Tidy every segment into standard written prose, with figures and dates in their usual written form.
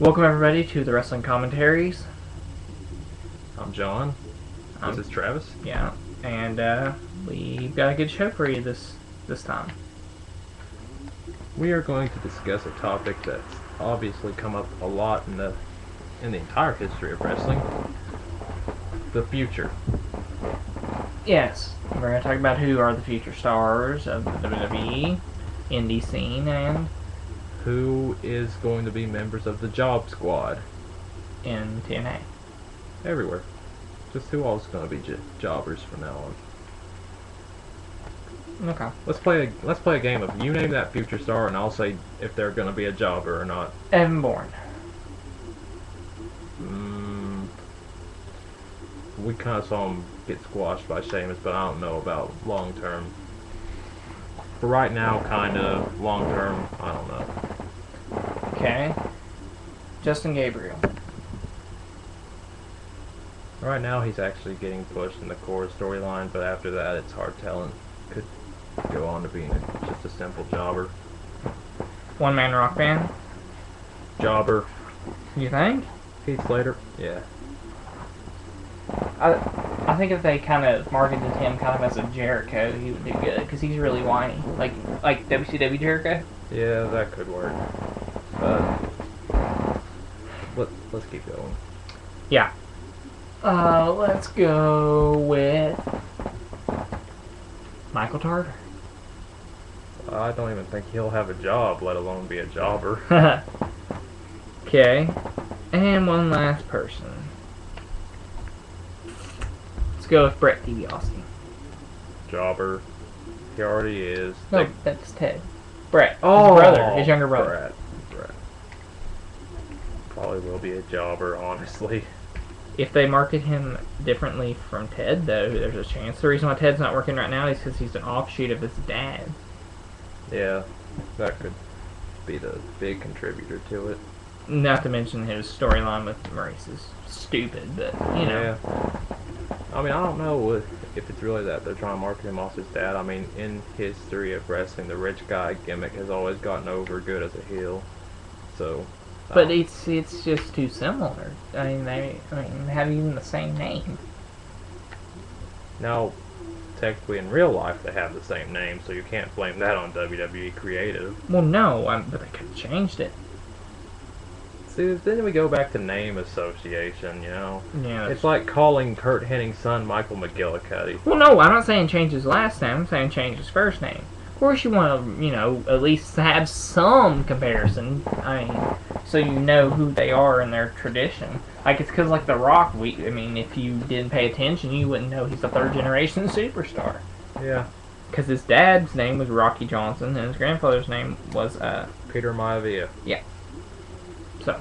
Welcome everybody to the Wrestling Commentaries. I'm John. This is Travis. Yeah, and we've got a good show for you this time. We are going to discuss a topic that's obviously come up a lot in the entire history of wrestling. The future. Yes, we're going to talk about who are the future stars of the WWE, indie scene, and who is going to be members of the Job Squad in TNA. Everywhere. Just who all's going to be jobbers from now on. Okay. Let's play a game of you name that future star and I'll say if they're going to be a jobber or not. Evan Bourne. We kind of saw him get squashed by Sheamus, but I don't know about long term. For right now, kind of. Long term, I don't know. Okay. Justin Gabriel. Right now, he's actually getting pushed in the core storyline, but after that, it's hard telling. Could go on to being just a simple jobber. One Man Rock Band. Jobber. You think? Heath Slater. Yeah. I think if they kind of marketed him kind of as a Jericho, he would do good because he's really whiny, like WCW Jericho. Yeah, that could work. Let's keep going. Yeah. Let's go with Michael Tarver. I don't even think he'll have a job, let alone be a jobber. Okay. And one last person. Let's go with Brett DiBiase. Jobber. He already is. No, that's Ted. Brett. Oh, his brother. His younger brother. Brett. Probably will be a jobber, honestly. If they market him differently from Ted, though, there's a chance. The reason why Ted's not working right now is because he's an offshoot of his dad. Yeah, that could be the big contributor to it. Not to mention his storyline with Maurice is stupid, but, you know. Yeah. I mean, I don't know if it's really that they're trying to market him off his dad. I mean, in history of wrestling, the rich guy gimmick has always gotten over good as a heel. So. But it's just too similar. I mean, they have even the same name. Now, technically in real life they have the same name, so you can't blame that on WWE creative. Well, no, but they could have changed it. See, then we go back to name association, you know? Yeah. It's like calling Kurt Hennig's son Michael McGillicuddy. Well, no, I'm not saying change his last name. I'm saying change his first name. Of course, you want to, at least have some comparison. I mean, so you know who they are in their tradition. Like, it's because, like, The Rock, if you didn't pay attention, you wouldn't know he's a third-generation superstar. Yeah. Because his dad's name was Rocky Johnson, and his grandfather's name was, Peter Maivia. Yeah. So,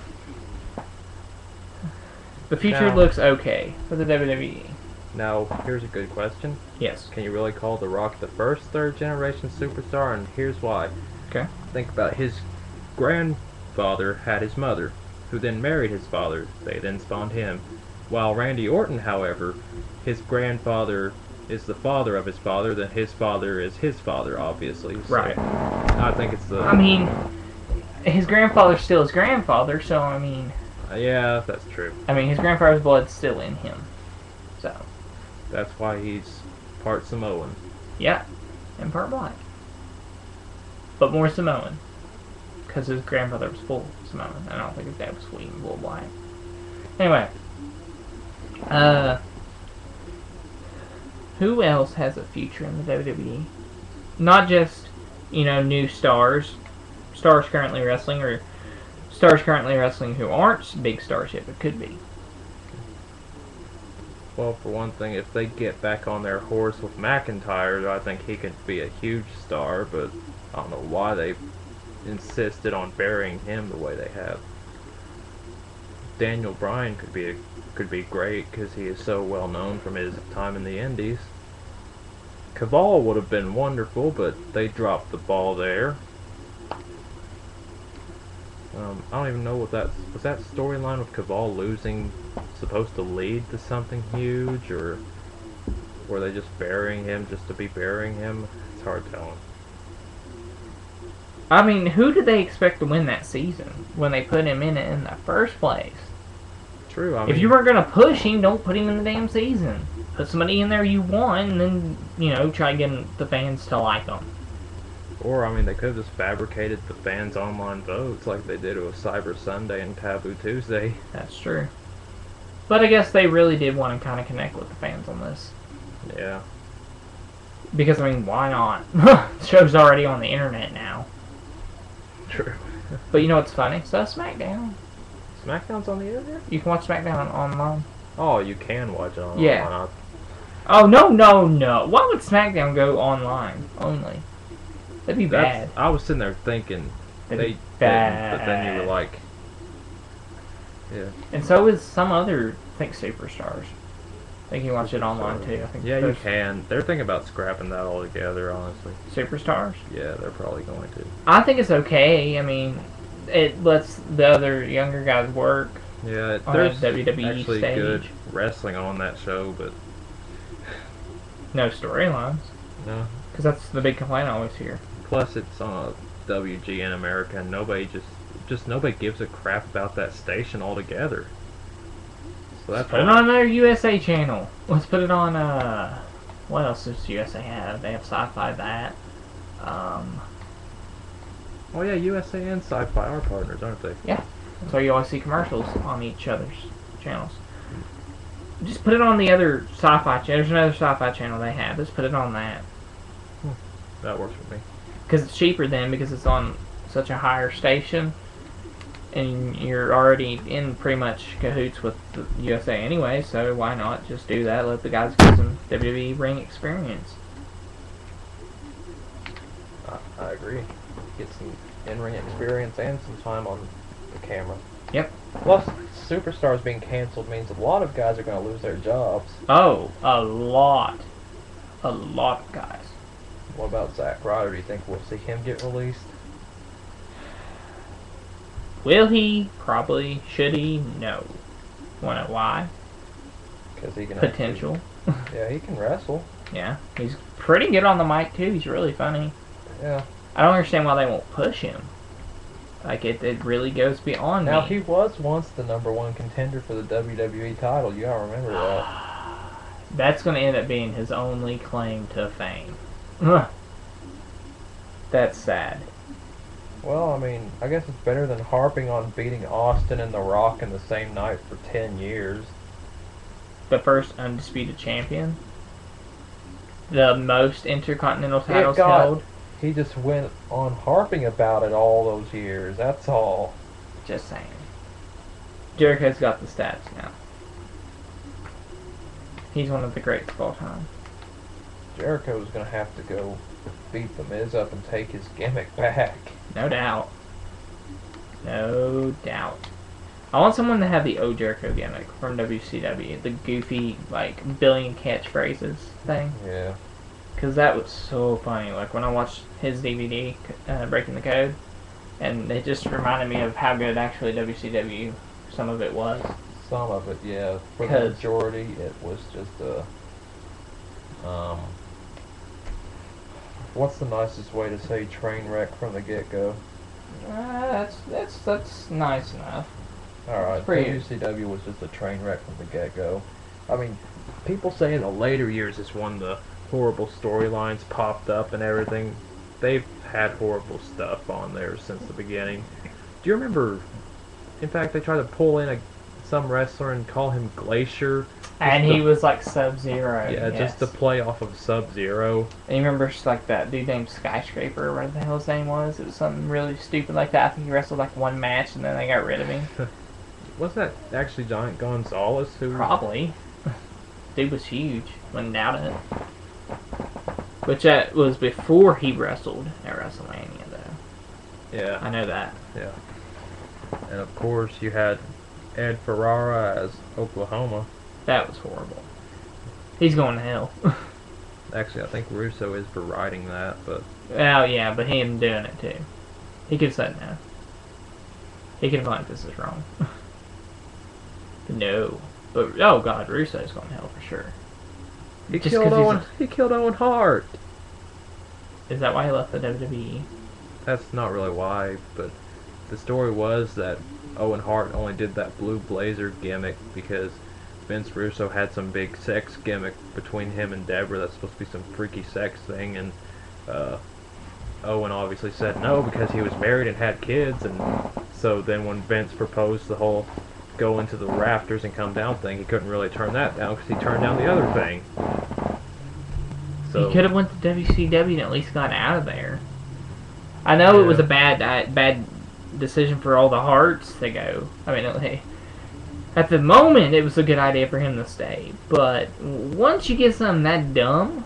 the future looks okay for the WWE. Now, here's a good question. Yes. Can you really call The Rock the first third-generation superstar? And here's why. Okay. Think about his grandfather had his mother, who then married his father. They then spawned him. While Randy Orton, however, his grandfather is the father of his father, then his father is his father, obviously. So right. I think it's the... I mean, his grandfather's still his grandfather, so, I mean... yeah, that's true. I mean, his grandfather's blood's still in him, so... That's why he's part Samoan. Yeah, and part black. But more Samoan. Because his grandfather was full Samoan. I don't think his dad was full black. Anyway. Who else has a future in the WWE? Not just, new stars. Stars currently wrestling, or stars currently wrestling who aren't big stars yet, but could be. Well, for one thing, if they get back on their horse with McIntyre, I think he could be a huge star, but I don't know why they insisted on burying him the way they have. Daniel Bryan could be great because he is so well known from his time in the Indies. Caval would have been wonderful, but they dropped the ball there. I don't even know what was that storyline with Caval losing supposed to lead to something huge, or were they just burying him just to be burying him? It's hard telling. I mean, who did they expect to win that season when they put him in it in the first place? True. I mean, If you weren't gonna push him, don't put him in the damn season. Put somebody in there you want, and then try getting the fans to like them. or I mean, they could have just fabricated the fans' online votes like they did with Cyber Sunday and Taboo Tuesday. That's true. But I guess they really did want to kind of connect with the fans on this. Yeah. Because, I mean, why not? The show's already on the internet now. True. But you know what's funny? So SmackDown. SmackDown's on the internet? You can watch SmackDown online. Oh, you can watch it online. Yeah. Oh, no. Why would SmackDown go online only? That'd be bad. I was sitting there thinking That'd they be bad. didn't, but then you were like, yeah. And so is some other, I think, Superstars. I think you watch it online too. I think Yeah, you can. They're thinking about scrapping that altogether, honestly. Superstars? Yeah, they're probably going to. I think it's okay. I mean, it lets the other younger guys work. Yeah, On there's that WWE actually stage. good wrestling on that show, but No storylines. no. Because that's the big complaint I always hear. Plus, it's on a WGN America, and nobody just nobody gives a crap about that station altogether. So that's Put it on another USA channel. Let's put it on, what else does USA have? They have Sci-Fi that. Oh yeah, USA and Sci-Fi are partners, aren't they? Yeah. That's why you always see commercials on each other's channels. Just put it on the other Sci-Fi channel. There's another Sci-Fi channel they have. Let's put it on that. That works for me. Because it's cheaper then, because it's on such a higher station. And you're already in pretty much cahoots with the USA anyway, so why not just do that? Let the guys get some WWE ring experience. I agree. Get some in-ring experience and some time on the camera. Yep. Plus, Superstars being canceled means a lot of guys are going to lose their jobs. Oh, a lot. A lot of guys. What about Zack Ryder? Do you think we'll see him get released? Will he? Probably. Should he? No. Wanna know why? Because he can Potential. actually, yeah, he can wrestle. Yeah. He's pretty good on the mic, too. He's really funny. Yeah. I don't understand why they won't push him. Like, it really goes beyond Now, me. he was once the #1 contender for the WWE title. You gotta remember that. That's going to end up being his only claim to fame. That's sad. Well, I mean, I guess it's better than harping on beating Austin and The Rock in the same night for 10 years. The first undisputed champion. The most intercontinental titles held. He just went on harping about it all those years. That's all. Just saying. Jericho's got the stats now. He's one of the greats of all time. Jericho's going to have to go beat The Miz up and take his gimmick back. No doubt. No doubt. I want someone to have the O Jericho gimmick from WCW. The goofy, like, billion catchphrases thing. Yeah. Because that was so funny. Like, when I watched his DVD, Breaking the Code, and it just reminded me of how good actually WCW, some of it was. Some of it, yeah. For the majority, it was just a... what's the nicest way to say train wreck from the get-go? That's nice enough. Alright, WCW was just a train wreck from the get-go. I mean, people say in the later years is when the horrible storylines popped up and everything. They've had horrible stuff on there since the beginning. Do you remember, in fact, they tried to pull in some wrestler and call him Glacier? And he was like Sub-Zero. Yeah, yes. just to play off of Sub-Zero. And you remember like that dude named Skyscraper, or whatever the hell his name was? It was something really stupid like that. I think he wrestled like one match and then they got rid of him. Was that actually Giant Gonzalez who... Probably. Dude was huge. Wouldn't doubt it. Which was before he wrestled at WrestleMania, though. Yeah. I know that. Yeah. And of course you had Ed Ferrara as Oklahoma. That was horrible. He's going to hell. Actually, I think Russo is for writing that, but... Well, yeah, but him doing it, too. He could have said no. He could have like, this is wrong. No. But, oh god, Russo's going to hell for sure. He killed Owen Hart! Is that why he left the WWE? that's not really why, but the story was that Owen Hart only did that blue blazer gimmick because Vince Russo had some big sex gimmick between him and Deborah that's supposed to be some freaky sex thing, and uh, Owen obviously said no because he was married and had kids, and so then when Vince proposed the whole go into the rafters and come down thing, he couldn't really turn that down because he turned down the other thing. So He could have went to WCW and at least got out of there. I know it was a bad decision for all the Hearts to go. I mean, at the moment it was a good idea for him to stay, but once you get something that dumb.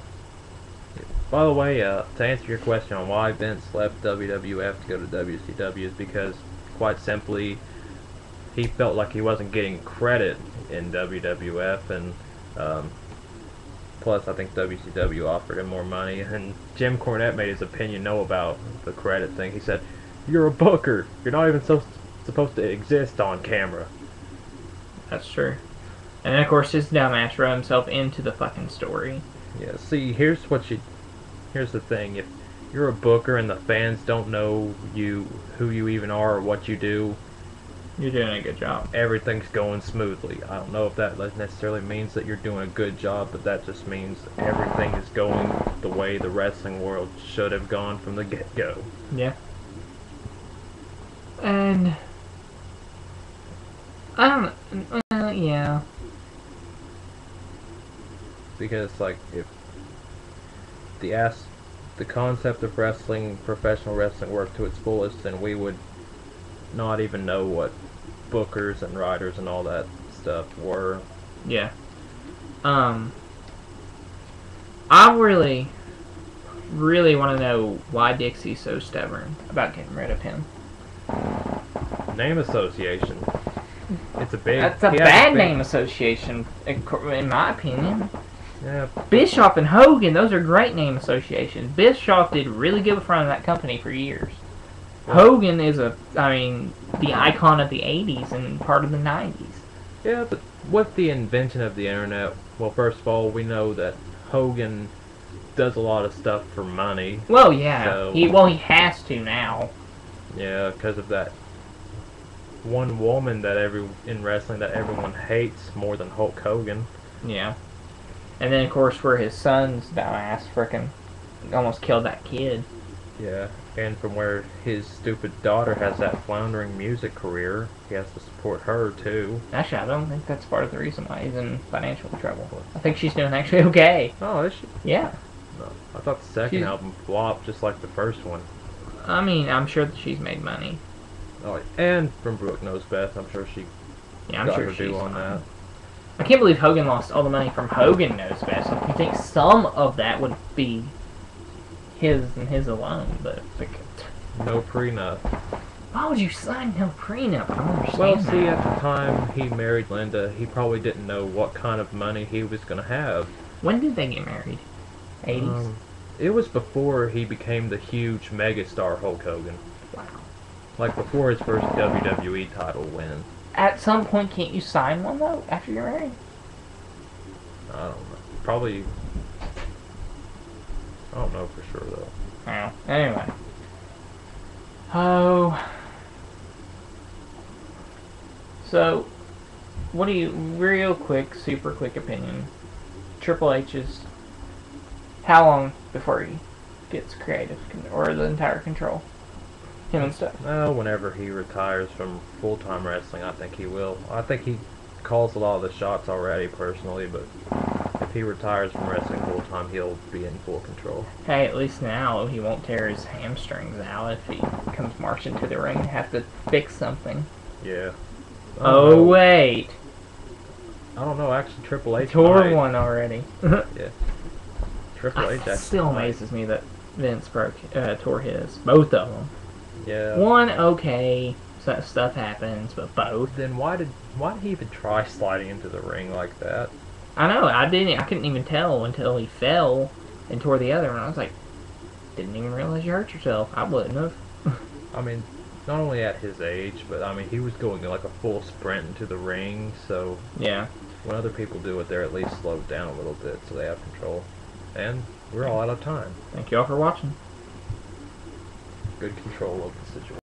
By the way, to answer your question on why Vince left WWF to go to WCW is because, quite simply, he felt like he wasn't getting credit in WWF, and plus I think WCW offered him more money, and Jim Cornette made his opinion known about the credit thing. He said, "You're a booker. You're not even supposed to exist on camera." That's true. And then, of course, his dumbass wrote himself into the fucking story. Yeah, see, here's the thing. If you're a booker and the fans don't know who you even are or what you do, you're doing a good job. Everything's going smoothly. I don't know if that necessarily means that you're doing a good job, but that just means everything is going the way the wrestling world should have gone from the get-go. Yeah. And I don't. Yeah. Because like if the concept of wrestling, professional wrestling, worked to its fullest, then we would not even know what bookers and writers and all that stuff were. Yeah. I really want to know why Dixie's so stubborn about getting rid of him. Name association. It's a big. That's a bad name association, in my opinion. Yeah. Bischoff and Hogan, those are great name associations. Bischoff did really good with running that company for years. Yeah. Hogan is the icon of the 80s and part of the 90s. Yeah, but with the invention of the internet, well, first of all, we know that Hogan does a lot of stuff for money. Well, yeah. So, he has to now. Yeah, because of that one woman in wrestling that everyone hates more than Hulk Hogan. Yeah. And then, of course, where his son's dumbass frickin' almost killed that kid. Yeah, and from where his stupid daughter has that floundering music career, he has to support her, too. Actually, I don't think that's part of the reason why he's in financial trouble. I think she's doing actually okay. Oh, is she? Yeah. No, I thought the second album flopped just like the first one. I mean, I'm sure that she's made money. Oh, and from Brooke Knows Best, I'm sure she got her due on that. I can't believe Hogan lost all the money from Hogan Knows Best. Like, you think some of that would be his and his alone, but no prenup. Why would you sign no prenup? I don't understand. Well, see, at the time he married Linda, he probably didn't know what kind of money he was going to have. When did they get married? 80s? It was before he became the huge megastar Hulk Hogan. Wow. Like before his first WWE title win. At some point, can't you sign one, though, after you're married? I don't know. Probably. I don't know for sure, though. Well, anyway. Oh. So, what do you, real quick, super quick opinion, Triple H's, how long before he gets creative, or the entire control? Him and stuff. Well, whenever he retires from full-time wrestling, I think he will. I think he calls a lot of the shots already, personally, but if he retires from wrestling full-time, he'll be in full control. Hey, at least now he won't tear his hamstrings out if he comes marching to the ring and have to fix something. Yeah. Oh, wait. I don't know, actually, Triple H tore one already. Yeah. Triple H actually still amazes me that Vince tore his. Both of them. Yeah. One, okay, stuff happens, but both. Then why did he even try sliding into the ring like that? I know, I couldn't even tell until he fell and tore the other one. I was like, didn't even realize you hurt yourself. I wouldn't have. I mean, not only at his age, but I mean, he was going like a full sprint into the ring, so yeah. When other people do it, they're at least slowed down a little bit so they have control. And we're all out of time. Thank you all for watching. good control of the situation.